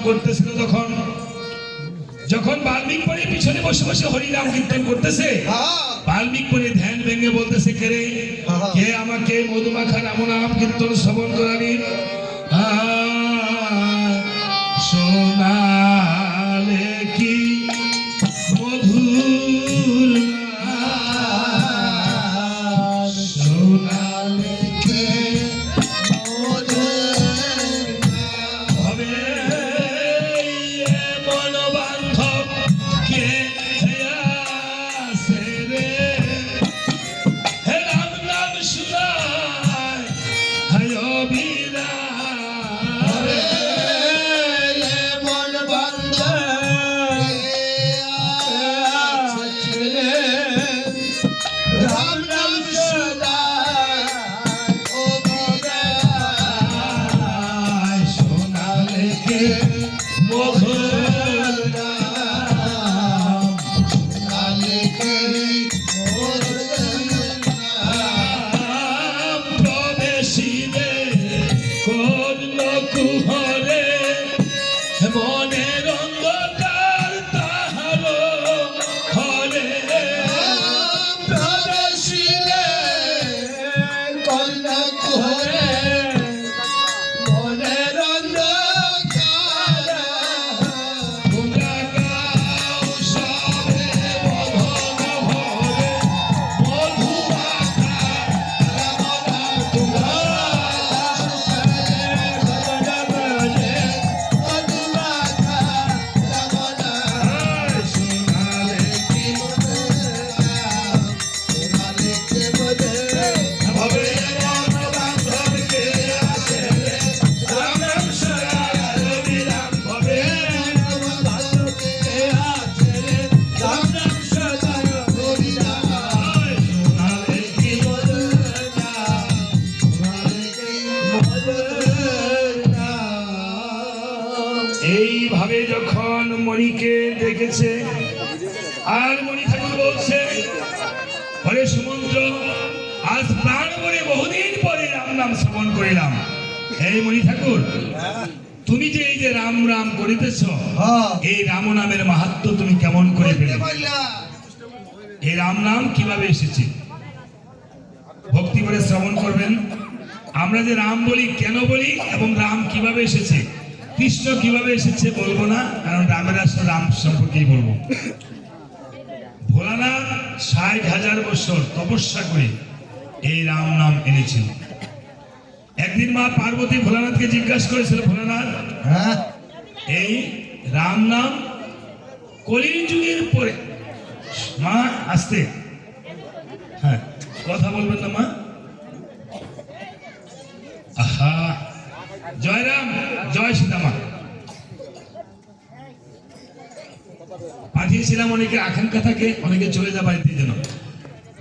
করতেছিল তখন, যখন বাল্মীক পরে পিছনে বসে বসে হরিনাম কীর্তন করতেছে, বাল্মীক পরে ধ্যান ভেঙে বলতেছে, কে রে, কে আমাকে মধুমাখা রাম নাম কীর্তন শ্রবণ করালি? শোনালে কি মধুর নাম, শোনালে কে হবে মন বান্ধব কে আছে রে, হে রাম নাম শুনায় হায় বিরা মনের অন্ধকার তাহার হলে প্রবেশিলে কনক হরে, মনের অন্ধকার তোমরা গাও সবে বধন ভরে, মধুমাখা রাম নাম তোমরা এইভাবে যখন মণিকে দেখেছে, আর মণি ঠাকুর বলছে, হরে সুমন্ত্র, আজ প্রাণ মনে বহুদিন পরে রাম নাম শ্রবণ করিলাম। এই মণি ঠাকুর, তুমি যে এই যে রাম রাম করিতেছ, এই রাম নামের মাহাত্ম্য তুমি কেমন করে পেলে? এই রাম নাম কিভাবে এসেছে? ভক্তি করে শ্রবণ করবেন। আমরা যে রাম বলি কেন বলি এবং রাম কিভাবে এসেছে, কৃষ্ণ কিভাবে এসেছে বলবো না, কারণ রামের আসলে রাম সম্পর্কেই বলবো। ভোলানাথ ৬০,০০০ বছর তপস্যা করে এই রাম নাম এনেছিল। একদিন মা পার্বতী ভোলানাথকে জিজ্ঞাসা করেছিল, ভোলানাথ, এই রাম নাম কলির যুগের পরে, মা আসতে, হ্যাঁ কথা বলবেন না মা, আহা, জয় রাম, জয় সীতামা। পাঠিয়েছিলাম অনেকে আকাঙ্ক্ষা থাকে, অনেকে চলে যা বাড়িতে যেন।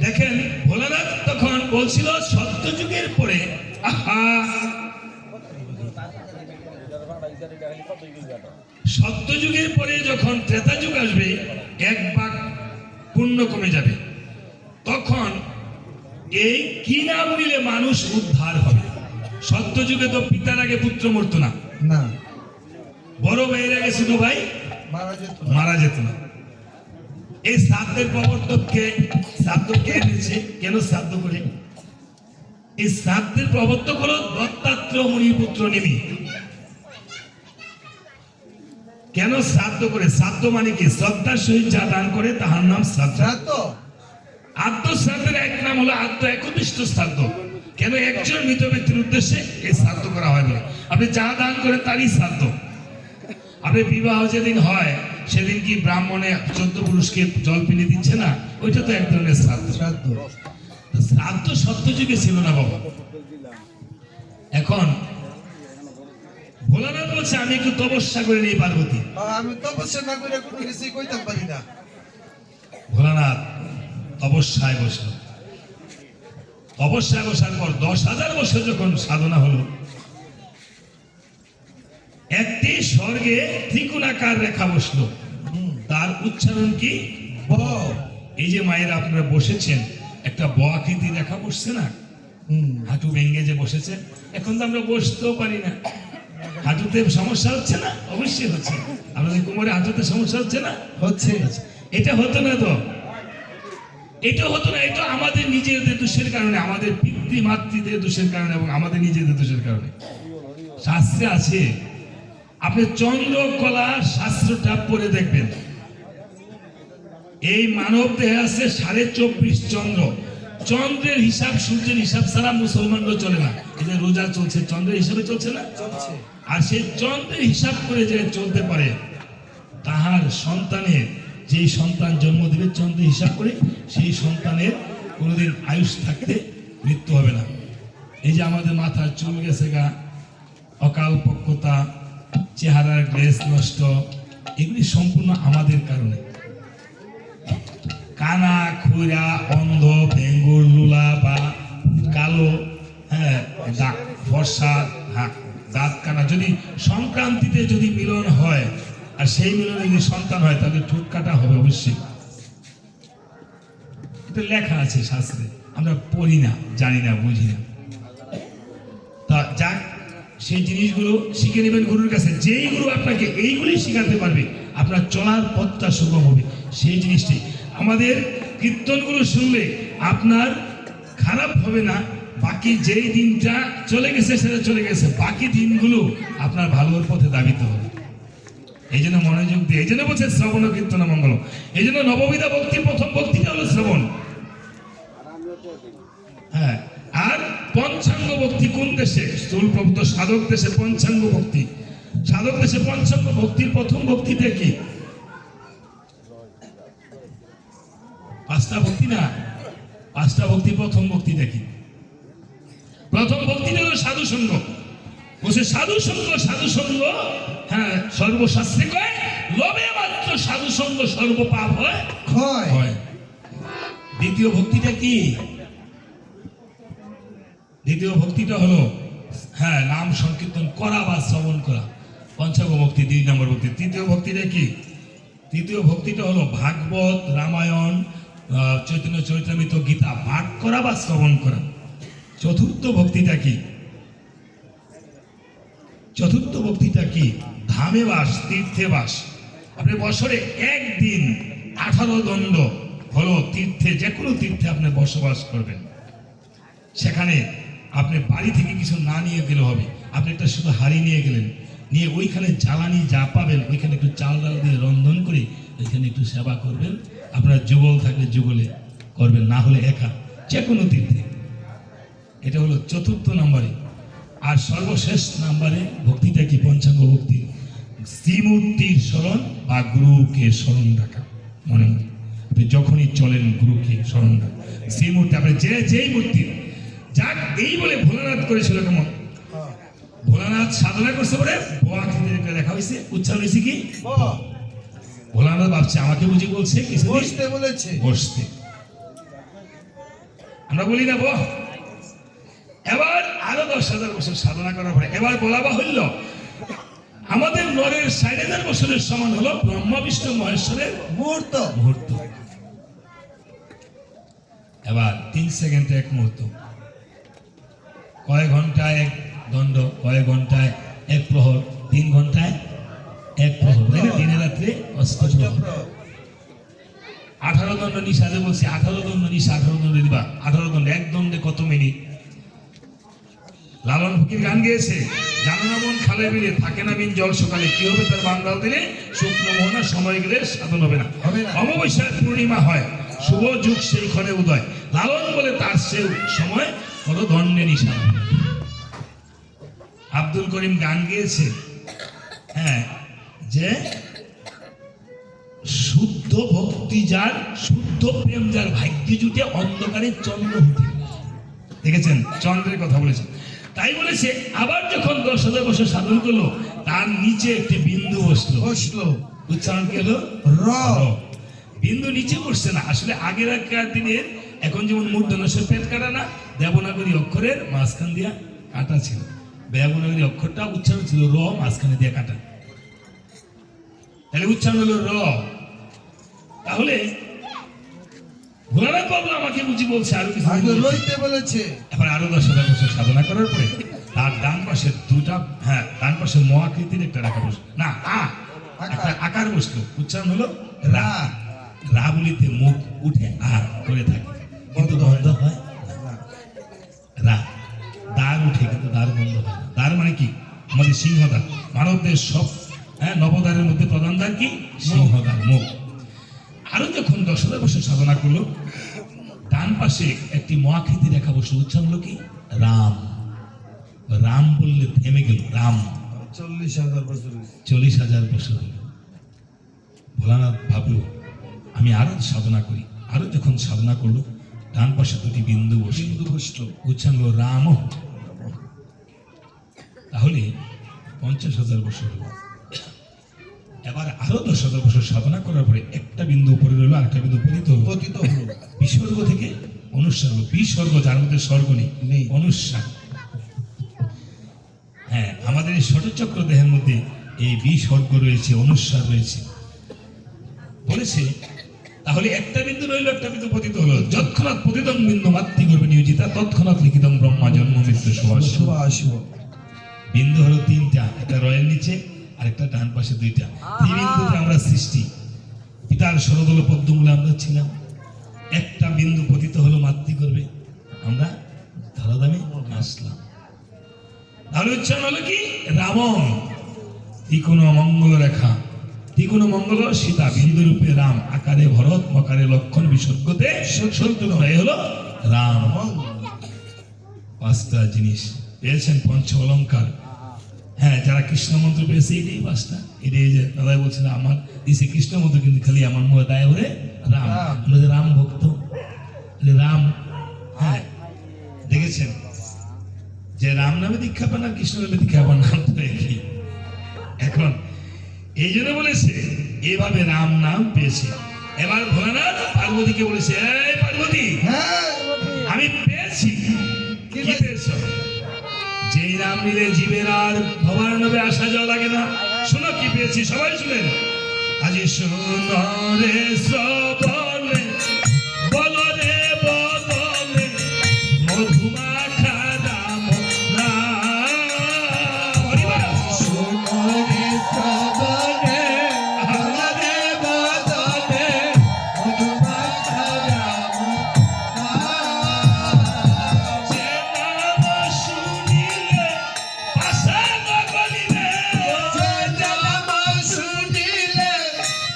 দেখেন ভোলানাথ তখন বলছিল সত্যযুগের পরে, আহা, সত্যযুগের পরে যখন ত্রেতা যুগ আসবে, এক ভাগ পুণ্য কমে যাবে, তখন এই কি নাম নিলে মানুষ উদ্ধার হবে। সত্যযুগে তো পিতার আগে পুত্র মরতো না, বড় ভাইয়ের আগে ছোট ভাই মারা যেত না। এই শ্রাদ্ধের প্রবর্তককে, শ্রাদ্ধ কে এনেছে, কেন শ্রাদ্ধ করে? এই শ্রাদ্ধের প্রবর্তক হলো দত্তাত্র মুনির পুত্র নিমি। কেন শ্রাদ্ধ করে? শ্রাদ্ধ মানে কি? শ্রদ্ধার সহিত যা দান করে তাহার নাম শ্রাদ্ধ। আদ্য শ্রাদ্ধের এক নাম হলো আদ্য একনিষ্ঠ শ্রাদ্ধ। কেন? একজন মৃত ব্যক্তির উদ্দেশ্যে এই শ্রাদ্ধ করা হয় বলে। আপনি যা দান করেন তারই শ্রাদ্ধ। আপনি বিবাহ যেদিন হয় সেদিন কি ব্রাহ্মণে 14 পুরুষকে জল পিনে দিচ্ছে না? ওইটা তো এক ধরনের শ্রাদ্ধ। শ্রাদ্ধ সত্যযুগে ছিল না বাবা। এখন ভোলানাথ বলছে, আমি একটু তপস্যা করে নিই পার্বতী। আমি তপস্যা না করে কোনো কিছুই কইতে পারি না। ভোলানাথ তপস্যায় বসল। তপস্যায় বসার পর 10,000 বছর যখন সাধনা হলো, একটি স্বর্গে ত্রিকোণাকার রেখা বসলো। তার উচ্চারণ কি? ব। এই যে মায়েরা আপনারা বসেছেন, একটা ব আকৃতি রেখা বসছে না, হাঁটু ভেঙে যে বসেছে। এখন তো আমরা বসতেও পারি না, হাঁটুতে সমস্যা হচ্ছে না? অবশ্যই হচ্ছে। আপনাদের কোমরে হাঁটুতে সমস্যা হচ্ছে না? হচ্ছে। এটা হতো না তো, এটা হতো না। এটা আমাদের নিজেদের দোষের কারণে, আমাদের পিতৃ মাতৃদের দোষের কারণে এবং আমাদের নিজেদের দোষের কারণে। শাস্ত্রে আছে, আপনি চন্দ্রকলা শাস্ত্রটা পড়ে দেখবেন। এই মানব দেহে আছে 24.5 চন্দ্র। চন্দ্রের হিসাব, সূর্যের হিসাব ছাড়া মুসলমানরা চলে না। এই যে রোজা চলছে, চন্দ্রের হিসাবে চলছে না? চলছে। আর সেই চন্দ্রের হিসাব করে যে চলতে পারে, তাহার সন্তানের, যেই সন্তান জন্ম দেবে চন্দ্রের হিসাব করে, সেই সন্তানের কোনোদিন আয়ুষ থাকতে মৃত্যু হবে না। এই যে আমাদের মাথার চুল গেছে গা, অকাল পক্কতা, চেহারার গ্লেজ নষ্ট, এগুলি সম্পূর্ণ আমাদের কারণে। কানা, খুরা, অন্ধ, ভেঙ্গুর, লুলা বা কালো, ফর্সা, দাঁত কানা, যদি সংক্রান্তিতে যদি মিলন হয় আর সেই মিলনে যদি সন্তান হয় তাহলে ঠোঁট কাটা হবে অবশ্যই। এটা লেখা আছে শাস্ত্রে, আমরা পড়ি না, জানি না, বুঝি না। তা যাক, সেই জিনিসগুলো শিখে নেবেন গুরুর কাছে। যেই গুরু আপনাকে এইগুলি শিখাতে পারবে, আপনার চলার পথটা সুগম হবে। সেই জিনিসটি আমাদের কীর্তনগুলো শুনলে আপনার খারাপ হবে না। বাকি যেই দিনটা চলে গেছে সেটা চলে গেছে, বাকি দিনগুলো আপনার ভালোর পথে দাবিত হবে। এই জন্য মনোযোগ দিয়ে, এই জন্য বলছে শ্রবণ কীর্তন মঙ্গল। এই জন্য নববিধা ভক্তি প্রথম ভক্তিটা হলো শ্রবণ। হ্যাঁ, আর পঞ্চাঙ্গ ভক্তি কোন দেশে? স্থূলপ্রভুত সাধক দেশে পঞ্চাঙ্গ ভক্তি। সাধক দেশে পঞ্চাঙ্গ ভক্তির প্রথম ভক্তিটা কি? 5টা ভক্তি না, 5টা ভক্তি। প্রথম ভক্তিটা কি? প্রথম ভক্তিটা হলো সাধু সঙ্গ। বলছে সাধু সঙ্গ, সাধু সঙ্গ, সর্বশাস্ত্রে কয় লোভে মাত্র সাধু সঙ্গ সর্বপাপ হয় হয়। দ্বিতীয় ভক্তিটা কি? দ্বিতীয় ভক্তিটা হলো নাম সংকীর্তন করা বা শ্রবণ করা। পঞ্চম ভক্তি 2 নম্বর ভক্তি। তৃতীয় ভক্তিটা কি? তৃতীয় ভক্তিটা হলো ভাগবত, রামায়ণ, চৈতন্য চরিতামৃত, গীতা পাঠ করা বা শ্রবণ করা। চতুর্থ ভক্তিটা কি? চতুর্থ ভক্তিটা কি? ধামে বাস, তীর্থে বাস। আপনি বছরে একদিন 18 দণ্ড হলো তীর্থে, যে কোনো তীর্থে আপনি বসবাস করবেন। সেখানে আপনি বাড়ি থেকে কিছু না নিয়ে গেলে হবে। আপনি একটা শুধু হাঁড়ি নিয়ে গেলেন, নিয়ে ওইখানে জ্বালানি যা পাবেন ওইখানে একটু চাল ডাল দিয়ে রন্ধন করে ওইখানে একটু সেবা করবেন। আপনার যুগল থাকলে যুগলে করবেন, না হলে একা, যে কোনো তীর্থে। এটা হলো চতুর্থ নম্বরে। আর সর্বশেষ নম্বরে ভক্তিটা কি? পঞ্চাঙ্গ ভক্তি। শ্রীমূর্তির স্মরণ বা গুরুকে স্মরণ রাখা। মনে মনে আপনি যখনই চলেন গুরুকে স্মরণ রাখা। শ্রীমূর্তি, আপনি যেই মূর্তি, যাক এই বলে ভোলানাথ করেছিল কেমন? ভোলানাথ সাধনা করছে বলে বোয়াকে দেখা হয়েছে, উচ্চারণ হয়েছে কি? ভোলানাথ ভাবছে আমাকে বুঝি বলছে কিছু বসতে বলেছে, বসতে। আমরা বলি না বহ। এবার আরো 10,000 বছর সাধনা করার পরে এবার বলা বাহুল্য, আমাদের নরের 60,000 বছরের সমান হলো ব্রহ্মা বিষ্ণু মহেশ্বরের মুহূর্ত। এবার 3 সেকেন্ডে 1 মুহূর্ত, কয়েক ঘন্টায় 1 দণ্ড, কয়েক ঘন্টায় 1 প্রহর, 3 ঘন্টায় 1 প্রহর, দিনে রাত্রে অষ্টপ্রহর। 18 দণ্ড নিশাতে বলছি, 18 দণ্ড নিশা, 18 দণ্ড দিবা। 18 দণ্ড, 1 দণ্ডে কত মিনিট? লালন ফকির গান গেয়েছে, জানো না মন খালে বিলে, থাকে না বিন জল সকালে, কি হবে তার বান্দাল দিলে, শুকনো মোহনা সময় গেলে সাধন হবে না। অমাবস্যার পূর্ণিমা হয়, শুভ যুগ সেই ক্ষণে উদয়, লালন বলে তার সে সময় কত দণ্ডে নিশা। আব্দুল করিম গান গেয়েছে, যে শুদ্ধ ভক্তি যার, শুদ্ধ প্রেম যার, ভাগ্যে জুটে অন্ধকারে চন্দ্র হতে। দেখেছেন, চন্দ্রের কথা বলেছেন। তাই বলেছে আবার যখন 10,000 বছর সাধন করলো, তার নিচে একটি বিন্দু বসলো। উচ্চারণ কি হলো? র। বিন্দু নিচে বসছে না, আসলে আগের দিনের, এখন যেমন মূর্ধন্যের পেট কাটা না, দেবনাগরী অক্ষরের মাঝখান দিয়া কাটা ছিল। দেবনাগরী অক্ষরটা উচ্চারণ ছিল র, মাঝখানে দিয়ে কাটা, তাহলে উচ্চারণ হলো র। তাহলে ভোলানাথ বাবু আমাকে বুঝি বলছে আরো কিছু রইতে বলেছে। এখন আরো 10,000 বছর সাধনা করার পরে তার ডান পাশে দুটা, হ্যাঁ ডান পাশে মহাকৃতির একটা রেখা বসলো, না একটা আকার বসলো, উচ্চারণ হলো রা। রা বলিতে মুখ উঠে করে থাকে, কিন্তু বন্ধ হয় না। রা। দ্বার উঠে কিন্তু দ্বার বন্ধ হয় না। দ্বার মানে কি? আমাদের সিংহদ্বার। মানবদের সব নবদ্বারের মধ্যে প্রধান দ্বার কি? সিংহদ্বার, মুখ। আরো যখন 10,000 বছর সাধনা করলো, ডান পাশে একটি মহাকৃতি রেখা বসলো, উচ্চারণ হলো কি? রাম। রাম বললে থেমে গেল, রাম। 40,000 বছর হয়েছে। 40,000 বছর হলো। ভোলানাথ ভাবলো আমি আরো সাধনা করি। আরো যখন সাধনা করলো, ডান পাশে দুটি বিন্দু বসলো, উচ্চারণ হলো রাম। তাহলে 50,000 বছর হলো। এবার আরো 10,000 বছর সাধনা করার পরে একটা বিন্দু উপরে রইলো, আরেকটা বিন্দু পতিত হলো। পতিত হলো। বিসর্গ থেকে অনুস্বার হলো। বিসর্গ যার মধ্যে স্বর্গ নেই, নেই। অনুস্বার। হ্যাঁ, আমাদের এই ষটচক্র দেহের মধ্যে এই বিসর্গ রয়েছে, অনুস্বার রয়েছে। বলেছে তাহলে একটা বিন্দু রইলো, একটা বিন্দু পতিত হলো। যৎক্ষণাৎ পতিতং বিন্দু মাতৃ গর্ভে নিয়োজিতা, তৎক্ষণাৎ লিখিতং ব্রহ্মা জন্ম মৃত্যু সুভাষিত। শুভ আসিব। বিন্দু হলো তিনটা, একটা রয়ের নিচে আর একটা ডান পাশে দুইটা। ত্রিবিন্দুতে আমরা সৃষ্টি, পিতার সরদল পদ্মমূলে আমরা ছিলাম। একটা বিন্দু পতিত হলো মাতৃ গর্ভে, আমরা ধরাধামে আসলাম। তাহলে উচ্চারণ হলো কি? রামং। ত্রিকোণ মঙ্গল রেখা, ত্রিকোণ মঙ্গল সীতা, বিন্দু রূপে রাম, আকারে ভরত, মকারে লক্ষণ, বিসর্গতে শত্রুঘ্ন, এই হলো রাম। পাঁচটা জিনিস পেয়েছেন, পঞ্চ অলঙ্কার। হ্যাঁ, যারা কৃষ্ণ মন্ত্র পেয়েছে এটাই পাঁচটা। এটাই যে দাদাই বলছেন আমার দিছে কৃষ্ণ মন্ত্র, কিন্তু খালি আমার মুখে দায় ভরে রাম। আমরা যে রাম ভক্ত, রাম। হ্যাঁ, দেখেছেন যে রাম নামে দীক্ষা পান আর কৃষ্ণ নামে দীক্ষা পান, নাম তো একই। এখন এই জন্য বলেছে এভাবে রাম নাম পেয়েছে। এবার ভোলানাথ পার্বতীকে বলেছে, এই পার্বতী, হ্যাঁ, আমি পেয়েছি। কি পেয়েছ? যেই নাম নিলে জীবের আর ভবার নবে আসা যাওয়া লাগে না। শোনো কি পেয়েছি, সবাই শুনেন। আজি সুন্দরে শ্রবণে বলরে বদলে মধুমাখা রাম নাম। হরিবল। সুন্দরে শ্রবণে বলরে বদলে মধুমাখা রাম নাম। যে নাম শুনিলে পাষাণ গলিবে, যে নাম শুনিলে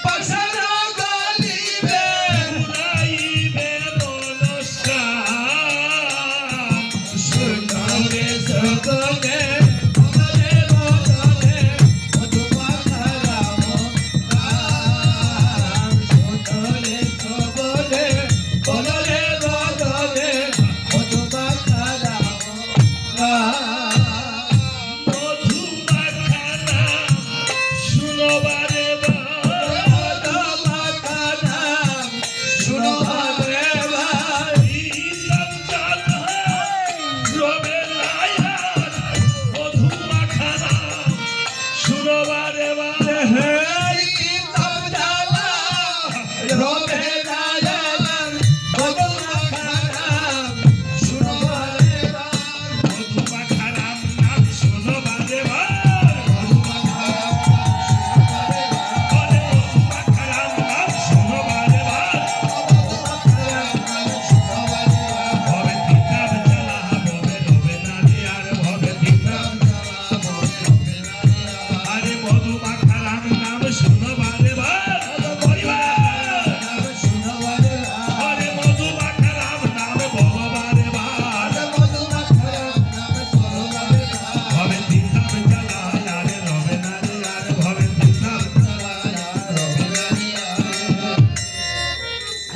পাষাণ গলিবে, উড়াইবে মনস্কাম। সুন্দরে শ্রবণে বলরে বদলে মধুমাখা রাম নাম। সুন্দরে শ্রবণে বলরে বদলে মধুমাখা রাম নাম। মধুমাখা নাম শুনবারে মধুমাখা নাম শুনবারে ভাই। হেরি তব জ্বালা রবে নায়ার মধুমাখা নাম শুনবারে ভাই। মধুমাখা নাম শুনবারে ভাই।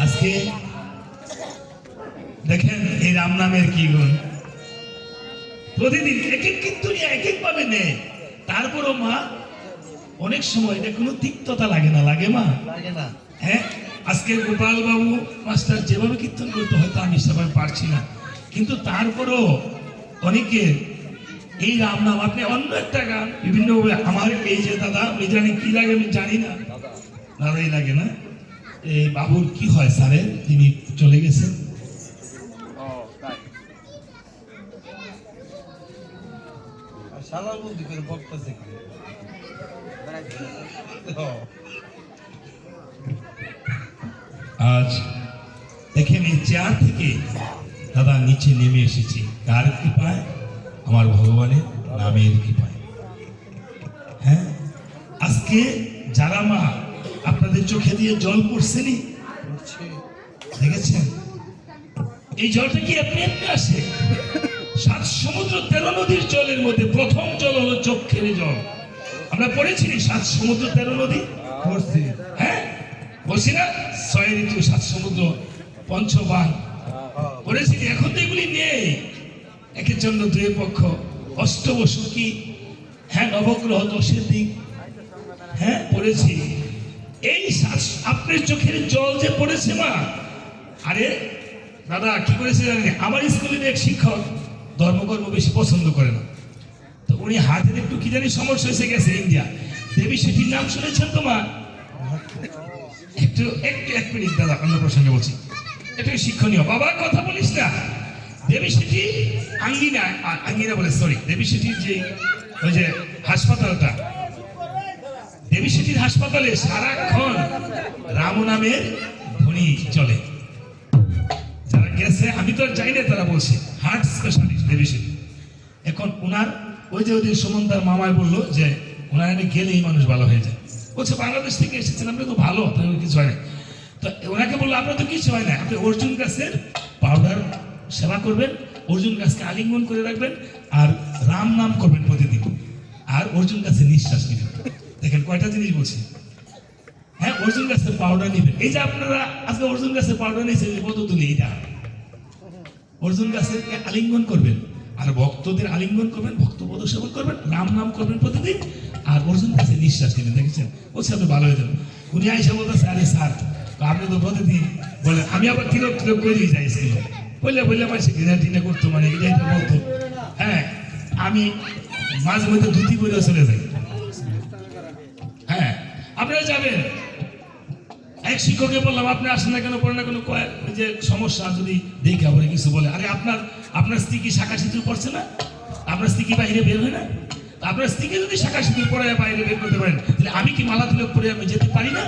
আজকে দেখেন এই রাম নামের কি গুণ। প্রতিদিন এক এক কিন্তু এক এক ভাবে নেয়। তারপরও মা অনেক সময় এটা কোনো তিক্ততা লাগে না, লাগে মা? লাগে না। হ্যাঁ, আজকে গোপাল বাবু মাস্টার যেভাবে কীর্তন করতে হয়তো আমি সেভাবে পারছি না, কিন্তু তারপরও অনেকে এই রাম নাম, আপনি অন্য একটা গান বিভিন্নভাবে, আমার এই যে দাদা ওই জানি কি লাগে আমি জানি না, দাদাই লাগে না। এই বাবুর কি হয় স্যারের, তিনি চলে গেছেন, সালাবন্দি করে বক্তাছে কি আজ দেখেন এই চেয়ার থেকে দাদা নিচে নেমে এসেছি কার কৃপায়? আমার ভগবানের নামের কৃপায়। হ্যাঁ, আজকে যারা মা আপনাদের চোখে দিয়ে জল পড়ছেনি, দেখেছেন? এই জলটা কি আপনি আপনি আসে? 7 সমুদ্র 13 নদীর জলের মধ্যে প্রথম জল হলো চক্ষের জল। আমরা পড়েছি 7 সমুদ্র 13 নদী করছি হ্যাঁ বলছি না, 6 ঋতু 7 সমুদ্র পঞ্চবান পড়েছি। এখন তো এগুলি নেই। একের জন্য 2 পক্ষ, অষ্টবসু কি, হ্যাঁ নবগ্রহ 10 দিক, হ্যাঁ পড়েছি। এই আপনার চোখের জল যে পড়েছে মা, আরে দাদা কি করেছে জানেন? আমার স্কুলের এক শিক্ষক ধর্মকর্ম বেশি পছন্দ করে না, তো উনি হাতের একটু কি জানি সমস্যা হয়েছে, গেছে ইন্ডিয়া। দেবী সেটির নাম শুনেছেন তোমার? একটু একটু 1 মিনিট দাদা, অন্য প্রসঙ্গে বলছি, একটু শিক্ষণীয়। বাবা কথা বলিস না। দেবী সেটি আঙ্গিনা বলে, সরি, দেবী সেটির যে ওই যে হাসপাতালটা, দেবী সেটির হাসপাতালে সারাক্ষণ রাম নামের ধ্বনি চলে। যারা গেছে, আমি তো আর যাই না, তারা বলছে হার্ট স্পেশালিস্ট দেবী সেটি। এখন ওনার ওই যে ওদের সুমন্তার মামায় বললো যে ওনার এনে গেলেই মানুষ ভালো হয়ে যায়। বলছে বাংলাদেশ থেকে এসেছেন, আপনি তো ভালো, আপনার কিছু হয় না। তো ওনাকে বললো আপনার তো কিছু হয় না, আপনি অর্জুন গাছের পাউডার সেবা করবেন, অর্জুন গাছকে আলিঙ্গন করে রাখবেন, আর রাম নাম করবেন প্রতিদিন, আর অর্জুন গাছে নিঃশ্বাস নেবেন। দেখেন কয়টা জিনিস বলছি। হ্যাঁ, অর্জুন গাছের পাউডার নেবেন। এই যে আপনারা আজকে অর্জুন গাছের পাউডার নিয়েছেন, পদ্ধতি এইটা অর্জুন গাছের আলিঙ্গন করবেন, আর ভক্তদের আলিঙ্গন করবেন, ভক্তপদ সেবন করবেন, রাম নাম করবেন প্রতিদিন, আর অর্জুন গাছে নিঃশ্বাস নেবেন। দেখেছেন? বলছে আপনি ভালো হয়ে যাবেন। উনি আইসা বলতেছে আরে স্যার আপনি তো প্রতিদিন বলে, আমি আবার তিলক তিলক করেই যাই স্কুলে, বললে পাইছে ঘৃণা টিনা করতো, মানে এটা বলতো। হ্যাঁ, আমি মাঝে মধ্যে ধুতি করে চলে যাই। হ্যাঁ, আপনারা যাবেন। এক শিক্ষককে বললাম আপনি আসেন না কেন, পড়েন না কেন? যে সমস্যা যদি দেখে আবার কিছু বলে, আরে আপনার স্ত্রী কি শাখা সিঁদুর পড়ছে না? আপনার স্ত্রী কি বাইরে বের হয় না? আপনার স্ত্রীকে যদি শাখা সিঁদুর পরে বাইরে বের করতে পারেন, তাহলে আমি কি মালা তিলক পরে আমি যেতে পারি না?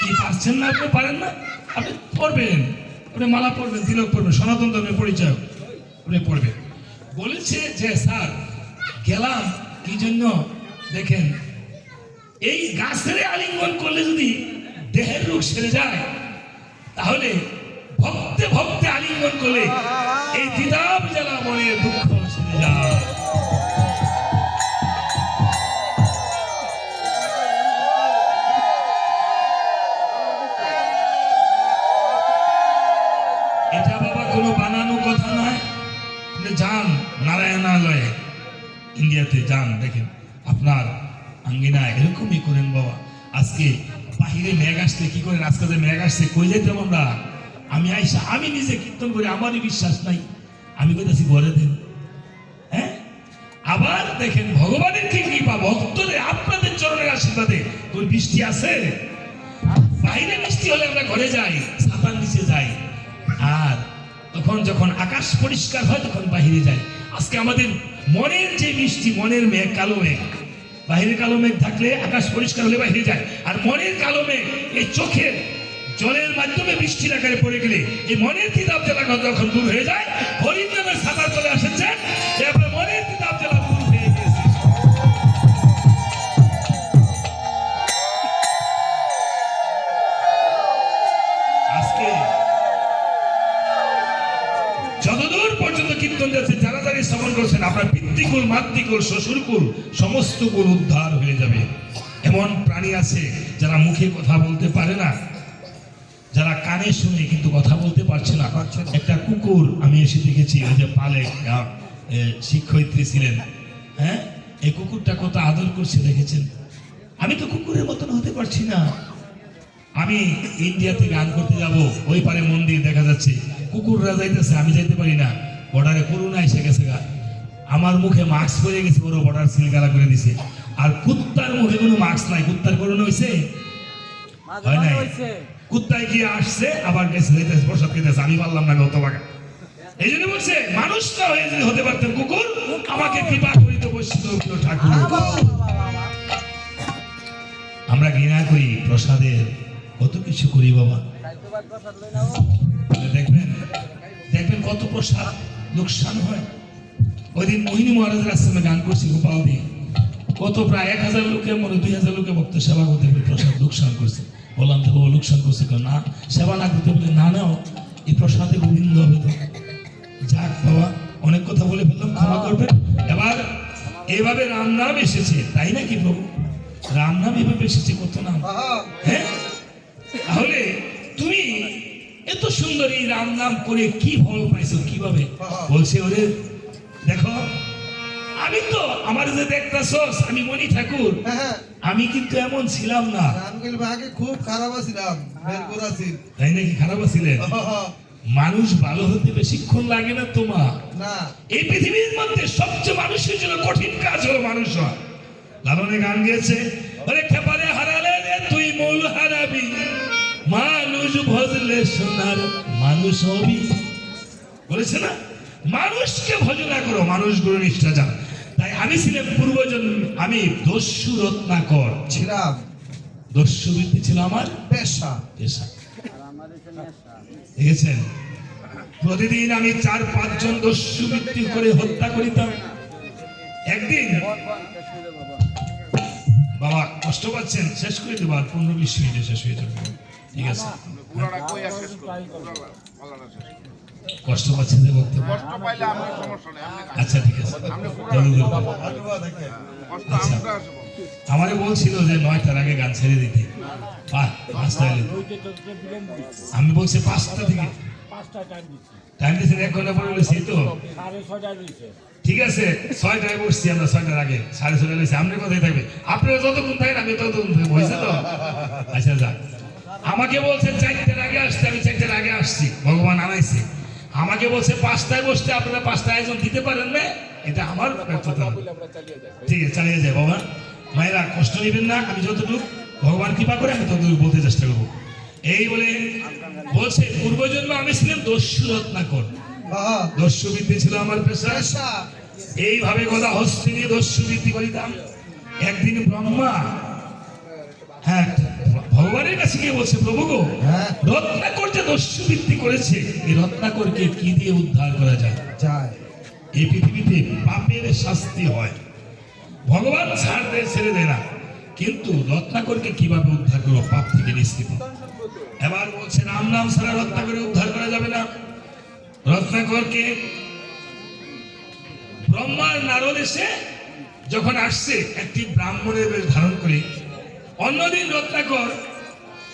কি পারছেন না? আপনি পারেন না? আপনি পড়বেন, আপনি মালা পড়বেন, তিলক পড়বেন, সনাতন ধর্মের পরিচয় আপনি পড়বেন। বলেছে যে স্যার গেলাম কি জন্য? দেখেন, এই গাছের আলিঙ্গন করলে যদি দেহের রোগ সেরে যায়, তাহলে ভক্তে ভক্তে আলিঙ্গন করলে এই দিদাব জ্বালা মনের দুঃখ সেরে যায়। এটা বাবা কোনো বানানো কথা নয়। আপনি যান নারায়ণালয়ে, ইন্ডিয়াতে যান, দেখেন আপনার আঙ্গিনায় এরকমই করেন বাবা। আজকে বাহিরে মেঘ আসছে, কি করেন? আজকে যে মেঘ আসছে, কই যাইতাম আমরা? আমি আইসা আমি নিজে কীর্তন করি, আমারই বিশ্বাস নাই, আমি কইতাছি ঘরে দেন। হ্যাঁ, আবার দেখেন ভগবানের কি কৃপা, ভক্তদের আপনাদের চরণের আশীর্বাদে তোর বৃষ্টি আছে। বাইরে বৃষ্টি হলে আমরা ঘরে যাই, ছাতার নিচে যাই, আর তখন যখন আকাশ পরিষ্কার হয় তখন বাহিরে যাই। আজকে আমাদের মনের যে বৃষ্টি, মনের মেঘ, কালো মেঘ, বাহিরে কালো মেঘ থাকলে আকাশ পরিষ্কার হলে বাহিরে যায়, আর মনের কালো মেঘ এই চোখের জলের মাধ্যমে বৃষ্টির আকারে পড়ে গেলে এই মনের তিতাব জ্বালা যখন দূর হয়ে যায়, হরিনামের ছাতার তলে আসেছেন, আপনার মনের তিতাব জ্বালা দূর হয়ে গেছে। আজকে যতদূর পর্যন্ত কীর্তন যাচ্ছে, যারা যারা শ্রবণ করছেন, আপনার পিতৃকুল, মাতৃকুল, শ্বশুরকুল সমস্ত কুল উদ্ধার হয়ে যাবে। এমন প্রাণী আছে যারা মুখে কথা বলতে পারে না, যারা কানে শুনে কিন্তু কথা বলতে পারছে না। একটা কুকুর আমি এসে দেখেছি, ওই যে পালে শিক্ষয়িত্রী ছিলেন, হ্যাঁ, এই কুকুরটা কত আদর করছে দেখেছেন। আমি তো কুকুরের মতন হতে পারছি না। আমি ইন্ডিয়াতে গান করতে যাব, ওই পারে মন্দির দেখা যাচ্ছে, কুকুররা যাইতেছে, আমি যাইতে পারি না। বর্ডারে করোনা এসে গেছে গা, আমার মুখে মাস্ক পরে গেছে, ওরা বর্ডার সিলগালা করে দিছে। আর কুত্তার মুখে কোনো মাস্ক নাই। কুত্তার করোনা হয়েছে? হয় নাই। কুত্তায় গিয়ে আসছে, আবার গেছে, যাইতেছে, প্রসাদ খেতেছে। আমি পারলাম না গত বাগা, এই জন্য বলছে মানুষটা হয়ে যদি হতে পারতেন কুকুর, আমাকে কৃপা করিতে বসিত প্রিয় ঠাকুর। আমরা ঘৃণা করি প্রসাদের, কত কিছু করি বাবা। দেখবেন দেখবেন কত প্রসাদ লোকসান হয়। ওই দিন মোহিনী মহারাজের আশ্রমে গান করছি গোপাল দিয়ে, কত প্রায় 1000 লোকে মনে 2000 লোকে ভক্ত সেবা করতে পেরে প্রসাদ লোকসান করছে। বললাম তো ও লোকসান করছে কেন? না, সেবা না করতে বলে না নাও, এই প্রসাদে গোবিন্দ হবে তো। যাক বাবা, অনেক কথা বলে ফেললাম, ক্ষমা করবেন। এবার এইভাবে রাম নাম এসেছে, তাই নাকি প্রভু? রাম নাম এভাবে এসেছে, কত নাম। হ্যাঁ, তাহলে তুমি এত সুন্দর এই রাম নাম করে কি ফল পাইছো, কিভাবে? বলছে ওরে দেখো, আমি তো আমার যে দেখতেছস, আমি মণি ঠাকুর, আমি কিন্তু এমন ছিলাম না। আগে খুব খারাপ ছিলাম, তাই নাকি? খারাপ ছিলেন? মানুষ ভালো হতে বেশিক্ষণ লাগে না তোমার। না, এই পৃথিবীর মধ্যে সবচেয়ে মানুষের জন্য কঠিন কাজ হলো মানুষ হওয়া। লালনে গান গেয়েছে, ওরে খেপারে হারালে রে তুই মূল হারাবি, মানুষ ভজলে সোনার মানুষ হবি। বলেছে না, মানুষকে ভজনা করো, মানুষ গুরু নিষ্ঠা যান। তাই আমি ছিলাম পূর্বজন্ম, আমি দস্যু রত্নাকর ছিলাম, দস্যুবৃত্তি ছিল আমার পেশা। পেশা। দেখেছেন, প্রতিদিন আমি 4-5 জন দস্যুবৃত্তি করে হত্যা করিতাম। একদিন বাবা কষ্ট পাচ্ছেন, শেষ করে দেবো, আর 15-20 মিনিটে শেষ হয়ে যাবে। ঠিক আছে, কষ্ট পাচ্ছেন যে বক্তব্য? আচ্ছা ঠিক আছে, আচ্ছা। আমারে বলছিল যে 9টার আগে গান ছেড়ে দিতে, 5টা এলে। আমি বলছি 5টা থেকে টাইম দিয়েছেন, 1 ঘন্টা পরে বলেছি তো। ঠিক আছে, 6টায় বসছি আমরা, 6টার আগে 6:30 বলেছি। আপনার কথাই থাকবে, আপনারা যতক্ষণ থাকেন আমি ততক্ষণ থাকবো, হয়েছে তো? আচ্ছা যাক, আমাকে বলছে 4টার আগে আসতে, আমি 4টার আগে আসছি, ভগবান আনাইছে। আমাকে বলছে 5টায় বসতে, আপনারা 5টা আয়োজন দিতে পারেন না, এটা আমার ব্যর্থতা। ঠিক আছে, চালিয়ে যায় বাবা। মায়েরা কষ্ট নেবেন না, আমি যতটুকু ভগবান কৃপা করে আমি ততটুকু বলতে চেষ্টা করবো। এই বলে বলছে পূর্বজন্ম আমি ছিলাম দস্যু রত্নাকর, দস্যুবৃত্তি ছিল আমার পেশা। এইভাবে গদা হস্তে নিয়ে দস্যুবৃত্তি করিতাম। একদিন ব্রহ্মা, হ্যাঁ, ভগবানের কাছে গিয়ে বলছে, প্রভু গো, রত্নাকর যে দস্যুবৃত্তি করেছে, এই রত্নাকরকে কি দিয়ে উদ্ধার করা যায়? এই পৃথিবীতে পাপের শাস্তি হয়, ভগবান ছাড় দেয়, ছেড়ে দেয় না, কিন্তু রত্নাকরকে কিভাবে উদ্ধার করবো পাপ থেকে নিষ্কৃত? এবার বলছে রাম নাম ছাড়া রত্নাকরে উদ্ধার করা যাবে না। রত্নাকরকে ব্রহ্মার নারদ এসে যখন আসছে একটি ব্রাহ্মণের বেশ ধারণ করে, অন্যদিন রত্নাকর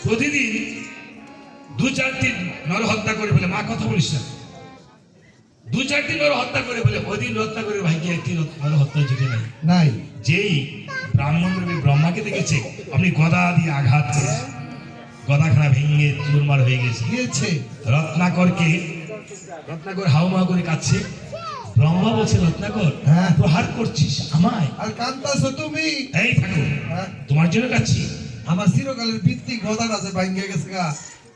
প্রতিদিন 2-4টি নর হত্যা করে ফেলে। মা কথা বলিস না, 2-4টি নর হত্যা করে ফেলে। ওই দিন রত্নাকরের ভাইকে একটি নর হত্যা জুটে নাই। যেই ব্রাহ্মণ ব্রহ্মাকে দেখেছে, আপনি গদা দিয়ে আঘাত করেছে, গদাখানা ভেঙে চুরমার হয়ে গেছে। রত্নাকর হাউমা করে কাঁদছে। ব্রহ্মা বলছে, রত্নাকর প্রহার করছিস আমায়, আর কাঁদতাছো তুমি? এই ঠাকুর, তোমার জন্য কাঁদছি। আমার চিরকালের ভিত্তিক গদার আছে, ভাঙ্গে গেছে গা,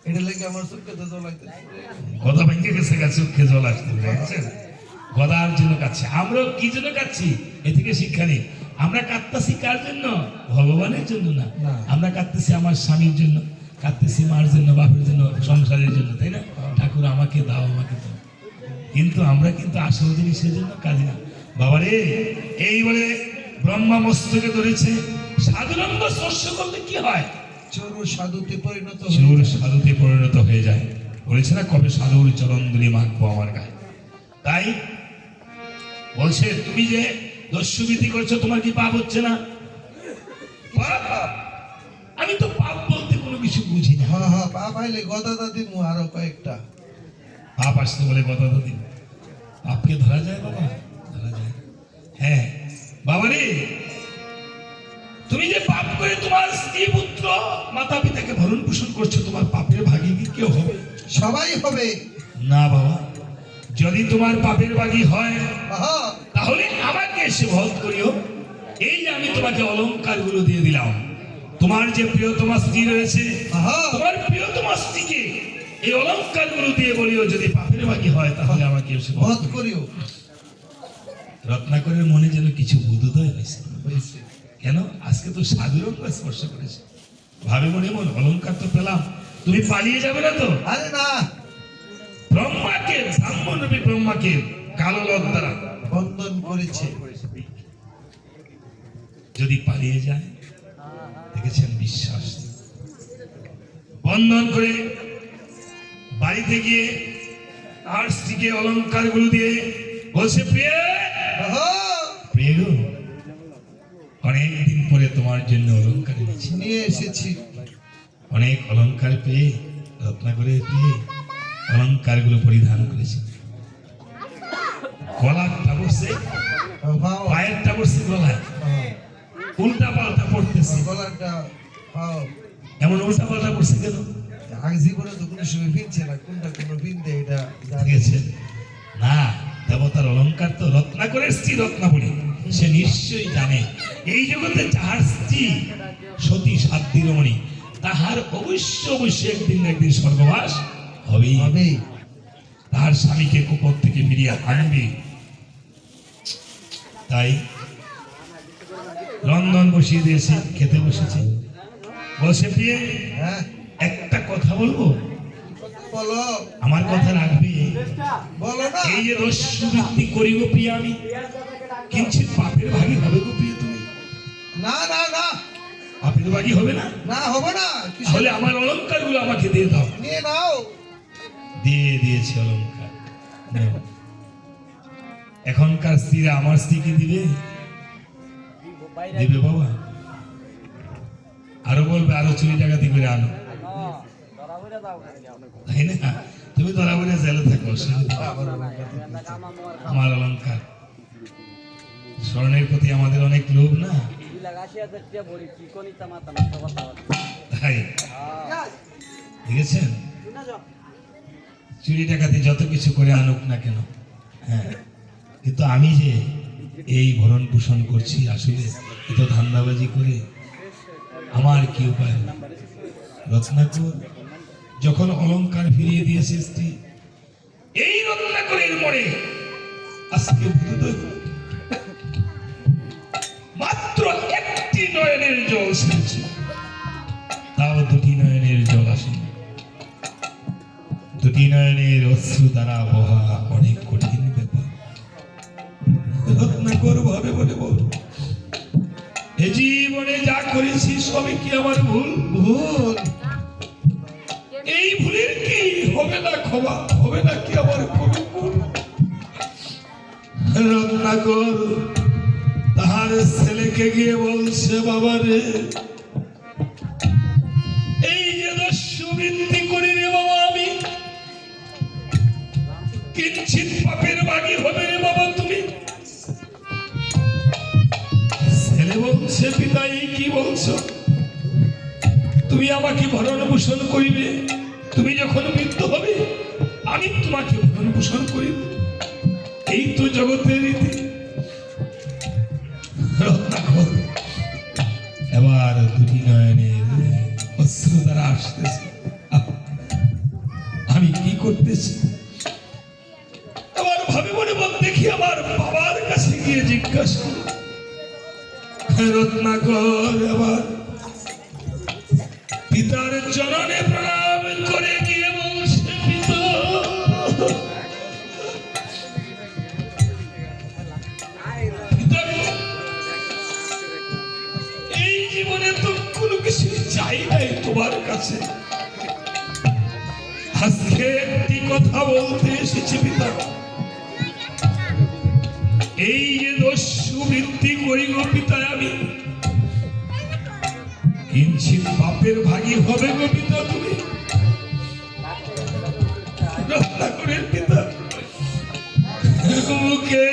এটা লেগে আমার চোখে তো জল আসতেছে। গদা ভেঙে গেছে গা, চোখে জল আসতে, বুঝছেন? গদার জন্য কাঁদছে। আমরা কি জন্য কাঁদছি? এ থেকে শিক্ষা নেই। আমরা কাঁদতেছি কার জন্য? ভগবানের জন্য না। আমরা কাঁদতেছি আমার স্বামীর জন্য, কাঁদতেছি মার জন্য, বাপের জন্য, সংসারের জন্য, তাই না? ঠাকুর আমাকে দাও, আমাকে দাও। কিন্তু আমরা কিন্তু আসল জিনিসের জন্য কাঁদি না। বাবারে, এই বলে ব্রহ্মা মস্তকে ধরেছে। সাধুরঙ্গ স্পর্শ করলে কি হয়? চোর সাধুতে পরিণত চোর সাধুতে পরিণত হয়ে যায়। বলেছে না, কবে সাধুর চরণ ধুলি মাখবো আমার গায়ে। তাই বলছে, তুমি যে দস্যুবৃত্তি করছো, তোমার কি পাপ হচ্ছে না? আমি তো পাপ বলতে কোনো কিছু বুঝি না। পাপ আইলে গদা দাদি মু আরো কয়েকটা পাপ আসতে বলে কথা তো দিন। পাপকে ধরা যায় বাবা? ধরা যায়। হ্যাঁ বাবা রে, তুমি যে পাপ করে তোমার স্ত্রী, পুত্র, মাতা পিতাকে ভরণ পোষণ করছো, তোমার পাপের ভাগী কি কেউ হবে? সবাই হবে না বাবা। যদি তোমার পাপের ভাগী হয়, তাহলে আমাকে এসে বধ করিও। এই যে আমি তোমাকে অলংকার গুলো দিয়ে দিলাম, তোমার যে প্রিয়তমা স্ত্রী রয়েছে, তোমার প্রিয়তমা স্ত্রীকে এই অলঙ্কার গুলো দিয়ে বলিও যদি পাপের ভাগী হয় তাহলে আমাকে এসে বধ বধ করিও। রত্নাকরের মনে যেন কিছু বোধোদয় হয়েছে। হয়েছে। কেন আজকে তো সাধুর অঙ্গ স্পর্শ করেছে, ভাবে মনে মন অলঙ্কার তো পেলাম, তুমি পালিয়ে যাবে না তো? আরে না, ব্রহ্মাকে ব্রাহ্মণ রূপী ব্রহ্মাকে কালো লদ দ্বারা বন্ধন করেছে। যদি পালিয়ে যায়, দেখেছেন বিশ্বাস নেই। বন্ধন করে বাড়িতে গিয়ে আর স্ত্রীকে অলঙ্কার গুলো দিয়ে বলছে, প্রিয় ওহো, প্রিয় গো, অনেকদিন পরে তোমার জন্য অলঙ্কার এনেছি, নিয়ে এসেছি। অনেক অলঙ্কার পেয়ে রত্নাকরের পেয়ে অলঙ্কার গুলো পরিধান করেছি। গলাটা বসছে, পাও, পায়েরটা বসছে গলায়, উল্টা পাল্টা পড়তেছে। গলাটা পাও। এমন উল্টা পাল্টা পড়ছে কেন? আগে জীবনে তো কোনো সময় পিনছে না, কোনটা কোনো পিনতে এটা জানি। ঠিক আছে না, দেবতার অলঙ্কার তো রত্নাকরের স্ত্রী রত্নাবলী, সে নিশ্চয়ই জানে এই জগতে যাহার স্ত্রী সতী সাধ্যী রমণী তাহার অবশ্যই একদিন না একদিন স্বর্গবাস হবেই হবে। হবে। তাহার স্বামীকে কুপথ থেকে ফিরিয়ে আনবে। তাই রন্ধন বসিয়ে দিয়েছে, খেতে বসেছে। বসে প্রিয়ে হ্যাঁ, একটা কথা বলবো, বলো, আমার কথা রাখবে। বলো না। এই যে দস্যুবৃত্তি করি গো প্রিয়া আমি, কিঞ্চিত পাপের ভাগী হবে গো প্রিয়া তুমি। না না না, পাপের ভাগী হবে না, না হবে না। কিসের- তাহলে আমার অলঙ্কার গুলো আমাকে দিয়ে দাও। নিয়ে নাও। দিয়ে দিয়েছে অলঙ্কার। নাও। এখনকার স্ত্রীরা আমার স্ত্রীকে দিবে, দিবে বাবা, আরো বলবে আরো চুরি ডাকাতি করে আনো, তাই না? তুমি ধরা বলে জেলে থাকো, আমার অলঙ্কার স্বর্ণের প্রতি আমাদের অনেক লোভ না, তাই দেখেছেন? চুরি ডাকাতি যত কিছু করে আনুক না কেন, হ্যাঁ, কিন্তু আমি যে এই ভরণ পোষণ করছি আসলে এত ধান্দাবাজি করে আমার কি উপায়? রত্নাকর যখন অলঙ্কার ফিরিয়ে দিয়েছে স্ত্রী, এই রত্নাকরের মনে আজকে বোধোদয় হলো। মাত্র একটি নয়নের জল ছেড়েছে, তাও দুটি নয়নের জল আসেনি। দুটি নয়নের অশ্রু দ্বারা বহা অনেক কঠিন ব্যাপার। রত্নাকর ভাবে বলে বল, এ জীবনে যা করেছি সবই কি আমার ভুল? ভুল। এই ভুলের কি হবে না ক্ষমা, হবে না কি আমার কবিকুল? রত্নাকর তাহার ছেলেকে গিয়ে বলছে, বাবা রে, এই যে দস্যুবৃত্তি করি রে বাবা আমি, কিঞ্চিত পাপের ভাগী হবে রে বাবা তুমি। ছেলে বলছে, পিতা এই কি বলছো? তুমি আমাকে ভরণ পোষণ করিবে, তুমি যখন মৃত্যু হবে আমি তোমাকে ভরণ পোষণ করিব, এই তো জগতের রীতি। রত্নাকর এবার দুটি নয়নের অশ্রু দ্বারা আসতেছে, আমি কি করতেছি? আমার ভাবে মনে বল, দেখি আমার বাবার কাছে গিয়ে জিজ্ঞাসা করি। রত্নাকর এবার পিতার চরণে প্রণাম করে গিয়ে বলছে, পিতা এই জীবনে তো কোনো কিছু চাই নাই তোমার কাছে, আজকে একটি কথা বলতে এসেছি পিতা। এই যে দস্যুবৃত্তি করি গো পিতা আমি, কিঞ্চিত পাপের ভাগী হবে গো পিতা তুমি। রত্নাকরের পিতা মুখে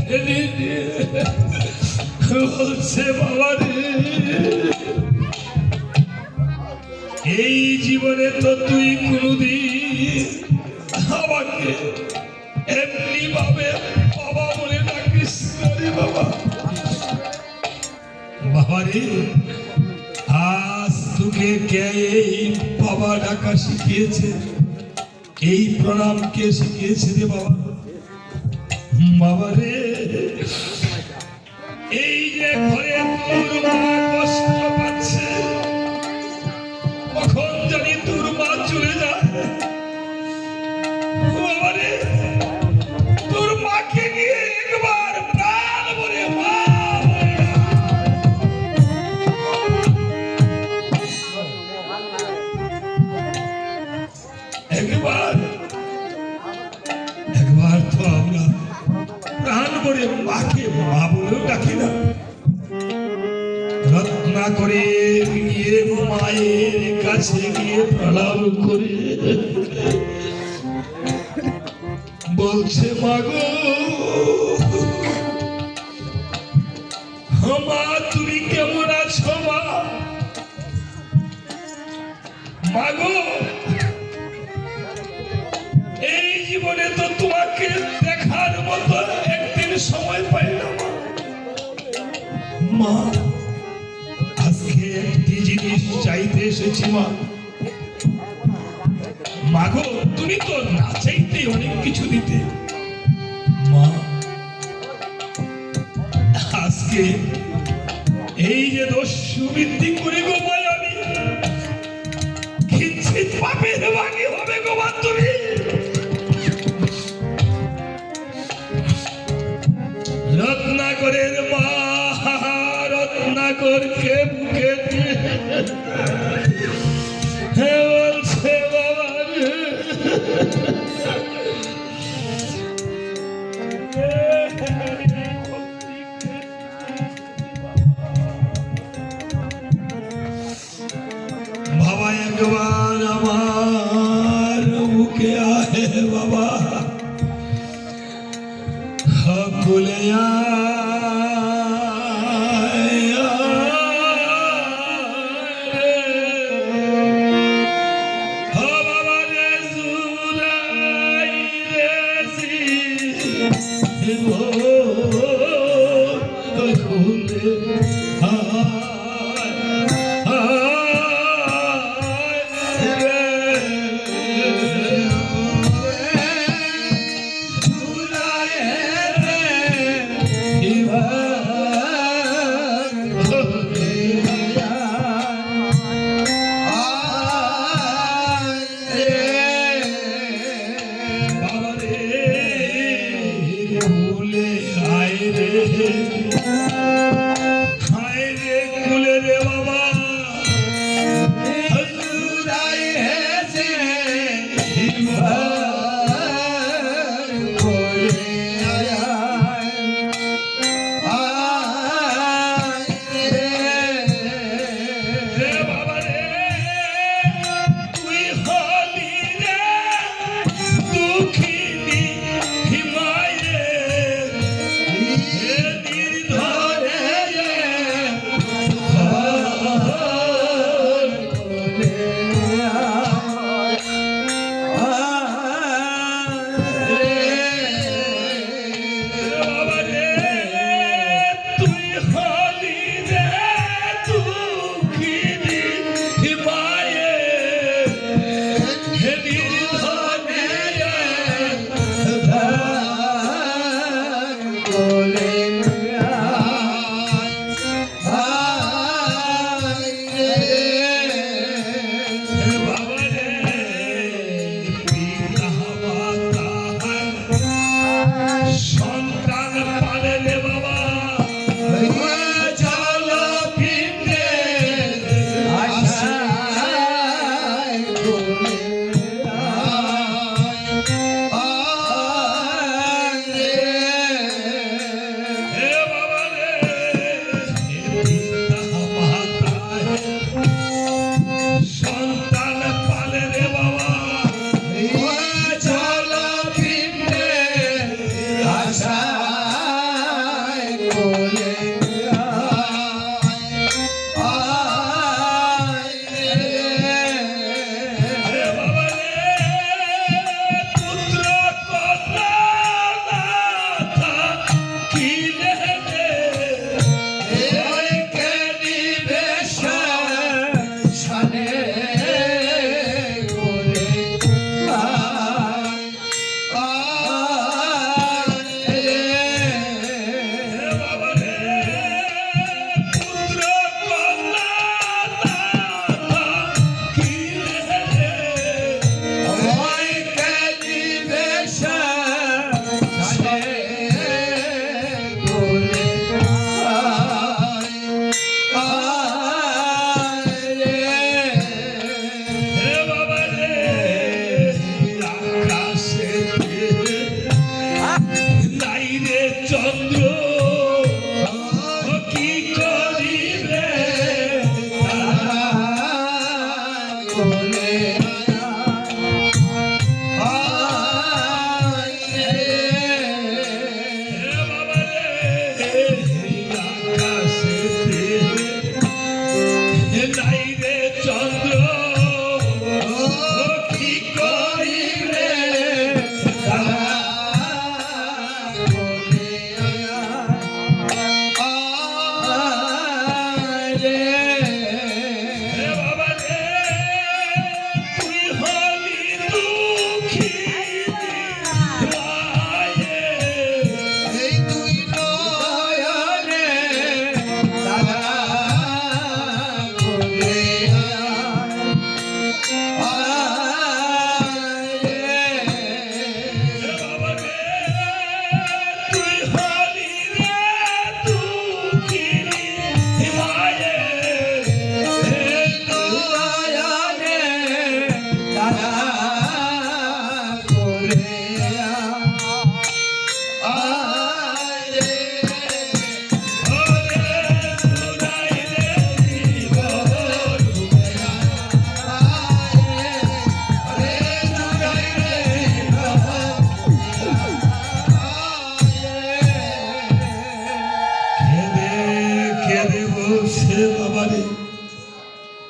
ঠেলে দিয়ে বলছে, বাবা রে, এই জীবনে তো তুই কোনদিন আমাকে এমনি ভাবে বাবা বলে ডাকিস না রে বাবা। বাবা রে, আজ তোকে কে এই বাবা ডাকা শিখিয়েছে? এই প্রণাম কে শিখিয়েছে রে বাবা? বাবা রে, এই যে ঘরে তোর মা কষ্ট পাচ্ছে, কখন জানি তোর মা চলে যায়। বাবা রে, তোর মাকে নিয়ে একবার প্রাণ ভরে মা বলে একবার একবার তো আমরা প্রাণ ভরে মাকে মা বলেও ডাকি না। রত্না করে গিয়ে মায়ের কাছে গিয়ে প্রণাম করে বলছে, মাগো মা তুমি কেমন আছো? মাগো এই জীবনে তো তোমাকে দেখার মতো একদিন সময় পাইলাম। মা আজকে একটি জিনিস চাইতে এসেছি মা। মাগো তুমি তো না চাইতে অনেক কিছু দিতে। মা আজকে এই যে দস্যু বৃদ্ধি করে গো ভাই, আমি কিঞ্চিত পাপের ভাগী হবে গো মা। তুমি রত্নাকরের মা, রত্নাকরকে বুকে বলছে, বাবা বাবা একবার আমার বুকে আয় বাবা, সকলে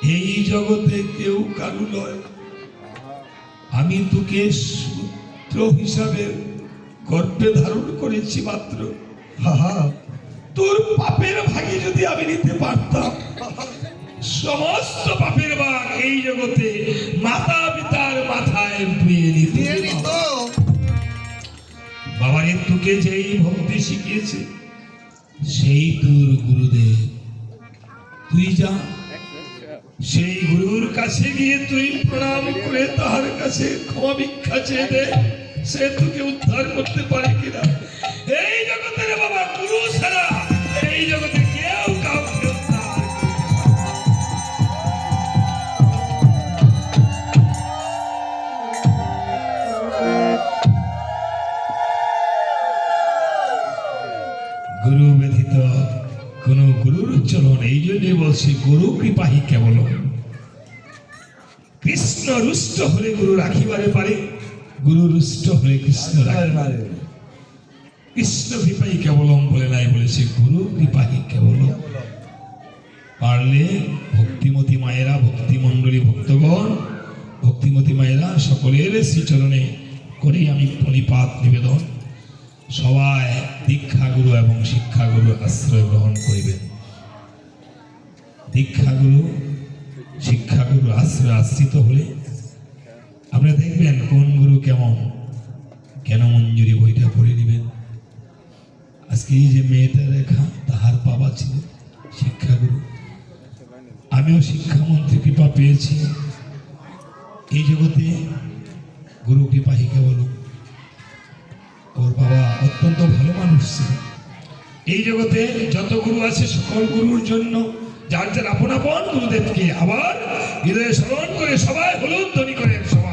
এই জগতে কেউ কারু নয়, আমি তোকে সূত্র হিসাবে গর্ভে ধারণ করেছি মাত্র। তোর পাপের ভাগে যদি আমি নিতে পারতাম, সমস্ত পাপের ভাগ এই জগতে মাতা পিতার মাথায় বয়ে নিতে বাবারে। তোকে যেই ভক্তি শিখিয়েছে সেই তোর গুরুদেব। তুই যা, সেই গুরুর কাছে গিয়ে তুই প্রণাম করে তার কাছে ক্ষমা ভিক্ষা চেয়ে দে, সে তোকে উদ্ধার করতে পারে কিনা। এই জগতের বাবা গুরু ছাড়া এই জগতে কেউ কাউকে উদ্ধার করতে গুরু ব্যতীত কোন গুরুর চলন। এই জন্য বলছি গুরু কৃপাহি কেবল। কৃষ্ণ রুষ্ট হলে গুরু রাখিবারে পারে, গুরু রুষ্ট হলে কৃষ্ণ রাখিবারে পারে। কৃষ্ণ কৃপাহি কেবলম বলে নাই, বলেছে গুরু কৃপাহি কেবলম। পারলে ভক্তিমতী মায়েরা, ভক্তিমণ্ডলী ভক্তগণ, ভক্তিমতী মায়েরা সকলের শ্রীচরণে করি আমি প্রণিপাত নিবেদন। সবাই দীক্ষাগুরু এবং শিক্ষাগুরু আশ্রয় গ্রহণ করিবেন। দীক্ষাগুরু শিক্ষাগুরু আশ্রয় আশ্রিত হলে আপনারা দেখবেন কোন গুরু কেমন, কেন মঞ্জুরি বইটা পড়ে নেবেন। আজকে এই যে মেয়েটা রেখা, তাহার বাবা ছিল শিক্ষাগুরু। আমিও শিক্ষামন্ত্রী কৃপা পেয়েছি। এই জগতে গুরু কৃপাহি কেবল। ওর বাবা অত্যন্ত ভালো মানুষ ছিল। এই জগতে যত গুরু আছে সকল গুরুর জন্য যার যার আপন আপন গুরুদেবকে আবার হৃদয়ে স্মরণ করে সবাই হলুদ ধ্বনি করেন সবাই।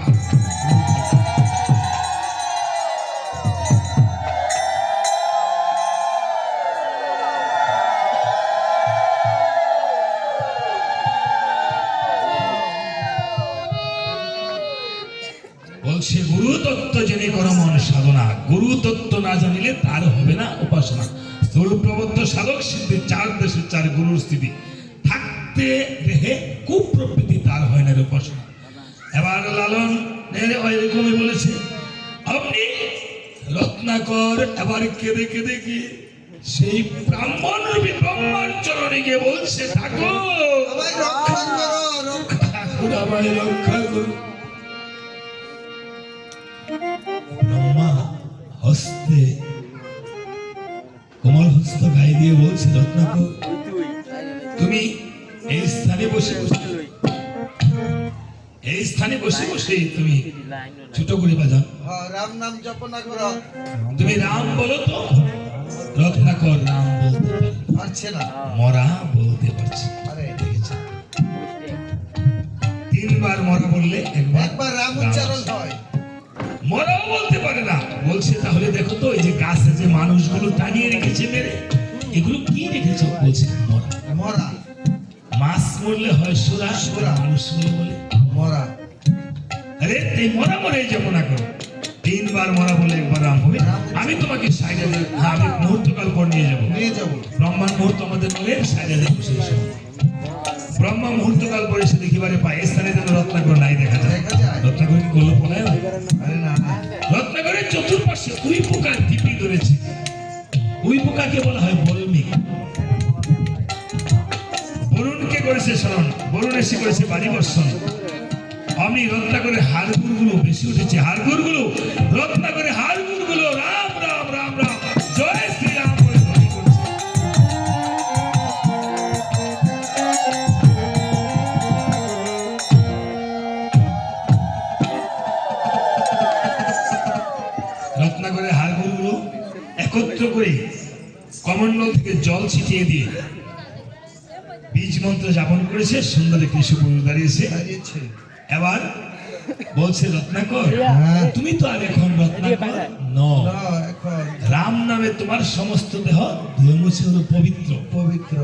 বলছে গুরু তত্ত্ব জেনে করো মন সাধনা। গুরু তত্ত্ব না জানিলে তার হবে না উপাসনা। স্থূল প্রবদ্ধ সাধক সিদ্ধি, চার দেশে চার গুরুর স্থিতি। থাকতে দেহে কুপ্রবৃত্তি, তার হয় না উপাসনা। এবার লালন এরকমই বলেছে, আপনি রত্নাকর এবার কেঁদে কেঁদে গিয়ে সেই ব্রাহ্মণ রূপী ব্রহ্মার চরণে গিয়ে বলছে, ঠাকুর আমায় রক্ষা করো, ঠাকুর আমায় রক্ষা করো। ব্রহ্মা হস্তে কোমল হস্ত গায়ে দিয়ে বলছে, রত্নাকর তুমি এই স্থানে বসে বসে, এই স্থানে বসে বসে তুমি ছোট করে বাজাও। রাম নাম জপ না করো। তুমি রাম বলো তো। রত্নাকর রাম বলতে পারছে না, মরা বলতে পারছে। দেখেছে তিনবার মরা বললে একবার রাম উচ্চারণ হয়, মরাও বলতে পারে না। বলছে তাহলে দেখো তো এই যে গাছে যে মানুষগুলো টানিয়ে রেখেছে মেরে, এগুলো কি রেখেছ? বলছে মরা। মরা। মাছ মরলে হয় সুরা, সুরা মানুষ বলে মরা। আরে এই মরা মরে যাবো না করো। তিনবার মরা বলে একবার রাম হবে। আমি তোমাকে সাইডে, আমি মুহূর্তকাল পর নিয়ে যাবো। ব্রহ্মার মুহূর্ত আমাদের বলে সাইডে বসে ব্রহ্মা মুহূর্তকাল পরে সে দেখিবারে পায় স্থানে যেন রত্নাকর নাই দেখা যায়। রত্নাকর কি করলো পলায়? রত্নাকরের চতুর্পাশে উই পোকার টিপি ধরেছে। উই পোকাকে বলা হয় বরুণী। বরুণকে করেছে স্মরণ, বরুণ এসে করেছে বাড়ি বর্ষণ। আমি রত্নাকরের হাড়গুড় গুলো বেশি উঠেছে। হাড়গুড় গুলো, রত্নাকরের হাড়গুড় গুলো রাম রাম রাম রাম জয় শ্রীরাম বলে ধ্বনি করছে। রত্নাকরের হাড়গুড় গুলো একত্র করে কমণ্ডল থেকে জল ছিটিয়ে দিয়ে বীজ মন্ত্র যাপন করেছে। সুন্দর একটি সুপুরুষ দাঁড়িয়েছে। এবার বলছে, রত্নাকর তুমি তো আর এখন রত্নাকর নও। রাম নামে তোমার সমস্ত দেহ ধুয়ে মুছে হলো পবিত্র। পবিত্র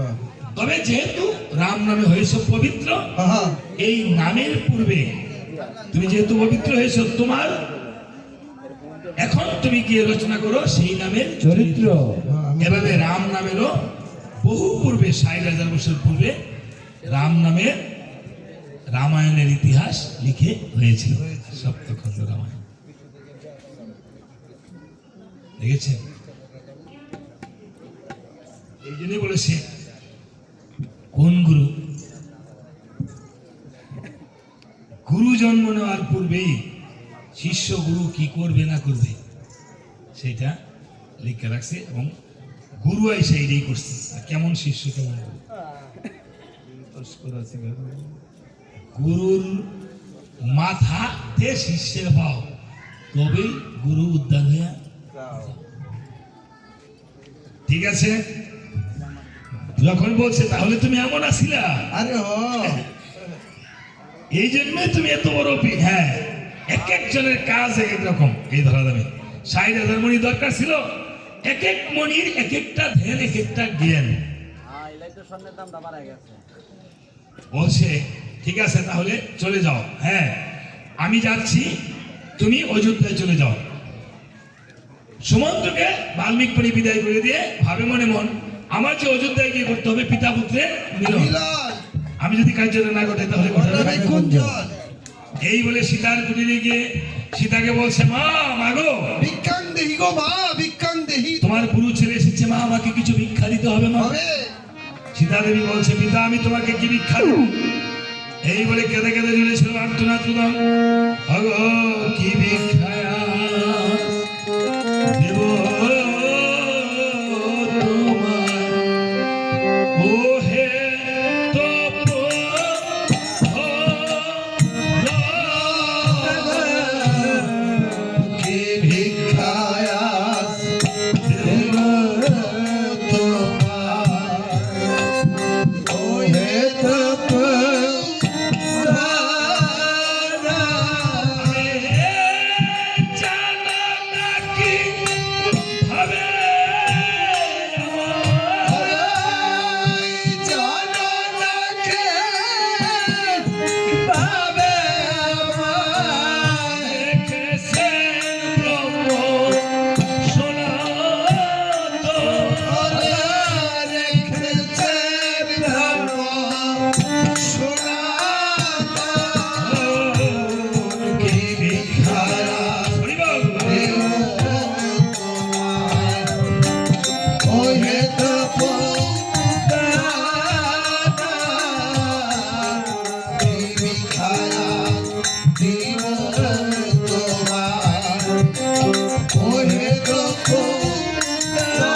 তবে যেহেতু রাম নামে হয়েছ পবিত্র, এই নামের পূর্বে তুমি যেহেতু পবিত্র হয়েছ, তোমার এখন তুমি গিয়ে রচনা করো সেই নামের চরিত্র। এভাবে রাম নামেরও বহু পূর্বে, ৬০,০০০ বছর পূর্বে রাম নামে রামায়ণের ইতিহাস লিখে হয়েছিল, সপ্তখণ্ড রামায়ণ। দেখেছেন? এই জন্যই বলেছে কোন গুরু? গুরু জন্ম নেওয়ার পূর্বেই শিষ্য গুরু কি করবে না করবে সেটা লিখে রাখছে, এবং গুরু এসে এইটাই করছে। আর কেমন শিষ্য কেমন গুরু? গুরুর মাথাতে শিষ্যের ভাও, তবেই গুরু উদ্ধার হইয়া। ঠিক আছে, যখন বলছে তাহলে তুমি এমন আছিলা, আরে ও এই জন্য তুমি এত বড় হ্যাঁ, এক একজনের কাজ এক এক রকম। এই ধরা দামে 60,000 মণি দরকার ছিল, এক এক মণির এক একটা ধ্যান, এক একটা জ্ঞান। বলছে ঠিক আছে তাহলে চলে যাও, হ্যাঁ আমি যাচ্ছি, তুমি অযোধ্যায় চলে যাও। সুমন্ত্রকে বাল্মীক পরি বিদায় করে দিয়ে ভাবে মনে মন, আমার যে অযোধ্যায় গিয়ে করতে হবে পিতা পুত্রের মিলন, মিলন আমি যদি কার্যটা না ঘটে তাহলে ঘটাবে ভাই কুঞ্জন এই বলে সীতার কুটিরে গিয়ে সীতাকে বলছে, মা মাগো ভিক্ষাং দেহি গো মা, ভিক্ষাং দেহি। তোমার গুরু ছেলে এসেছে, মা আমাকে কিছু ভিক্ষা দিতে হবে মা। হবে সীতা দেবী বলছে, পিতা আমি তোমাকে কি ভিক্ষা দেব? এই বলে কেঁদে কেঁদে ঝুলেছিল আর্তনাদ রুদন, অগো কি ভিক্ষা দেব তোমার, ও হে কি ভিক্ষায়াস দেব তোমার, ও হে তপস্বরা। জানা নাকি ভাবে জানো না কে পাবে আমায়, দেখেছেন ব্রহ্ম সনাতন, রেখেছেন ধর্ম সনাতন। কি ভিক্ষায়াস হরিবল। ওহে তপস্বরা, কি ভিক্ষায়াস দিব তোমার, ওহে তপস্বরা।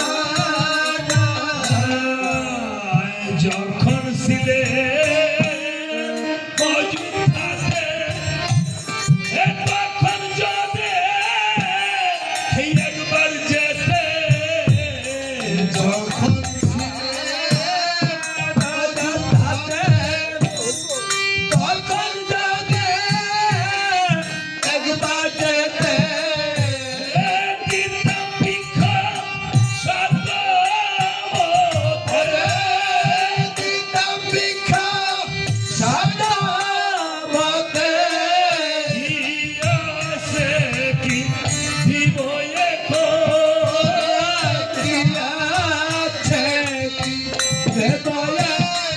যখন ছিলে অযোধ্যাতে, তখন যদি এই একবার যেতে, যখন অযোধ্যাতে, তখন যদি একবার যেতে, দিতাম ভিক্ষা সাধ্যমতে। দিতাম ভিক্ষা সাধ্যমতে। দিয়াছে কি দিব এখন, কি আছে কি দেব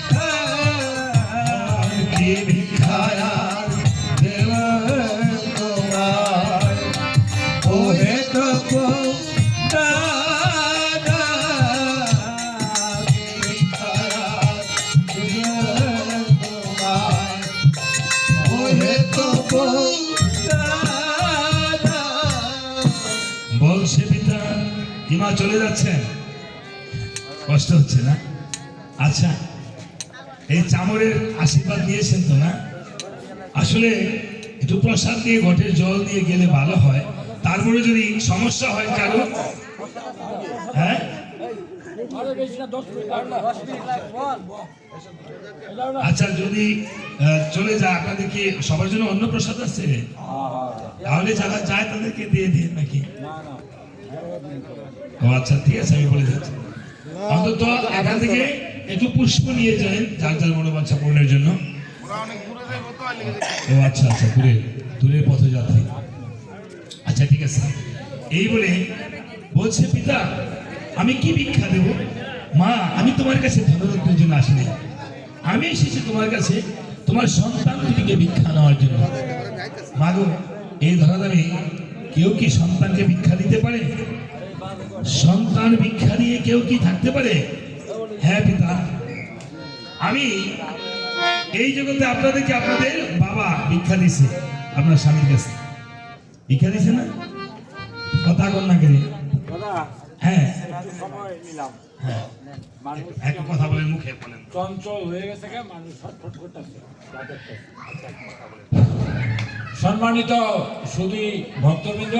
এখন, কি ভিক্ষায়া দেব তোমার, ওহে তপস্বরা, কি ভিক্ষায়াস দেব তোমার, ওহে তপস্বরা। বলছে পিতা কি মা চলে যাচ্ছেন? কষ্ট হচ্ছে না? আচ্ছা এই চামরের আশীর্বাদ নিয়েছেন তো না? আসলে একটু প্রসাদ দিয়ে ঘটের জল দিয়ে গেলে ভালো হয়, তারপরে যদি সমস্যা হয় কারো, হ্যাঁ আচ্ছা যদি চলে যায়, আপনাদের কি সবার জন্য অন্য প্রসাদ আছে? তাহলে যারা যায় তাদেরকে দিয়ে দিয়ে নাকি? ও আচ্ছা ঠিক আছে, আমি বলে যাচ্ছি। অন্তত এখান থেকে একটু পুষ্প নিয়ে যান যার যার মনোবাঞ্ছা পূরণের জন্য। ও আচ্ছা আচ্ছা, দূরের পথযাত্রী। আচ্ছা ঠিক আছে, এই বলে বলছে পিতা আমি কি ভিক্ষা দেব? মা আমি তোমার কাছে ধনরত্নের জন্য আসিনি, আমি এসেছি তোমার কাছে তোমার সন্তান দুটিকে ভিক্ষা নেওয়ার জন্য। মাগো, এই ধরাধামে কেউ কি সন্তানকে ভিক্ষা দিতে পারে? সন্তান ভিক্ষা দিয়ে কেউ কি থাকতে পারে? হ্যাঁ পিতা, আমি এই জগতে আপনাদেরকে আপনাদের বাবা ভিক্ষা দিছে, আপনার স্বামীর কাছে ভিক্ষা দিছে না? কথা কন না কেন? হ্যাঁ সময় নিলাম। হ্যাঁ, মানুষ এক কথা বলেন, মুখে বলেন। চঞ্চল হয়ে গেছে, মানুষ ছটফট করতেছে। সম্মানিত সুধী ভক্তবৃন্দ,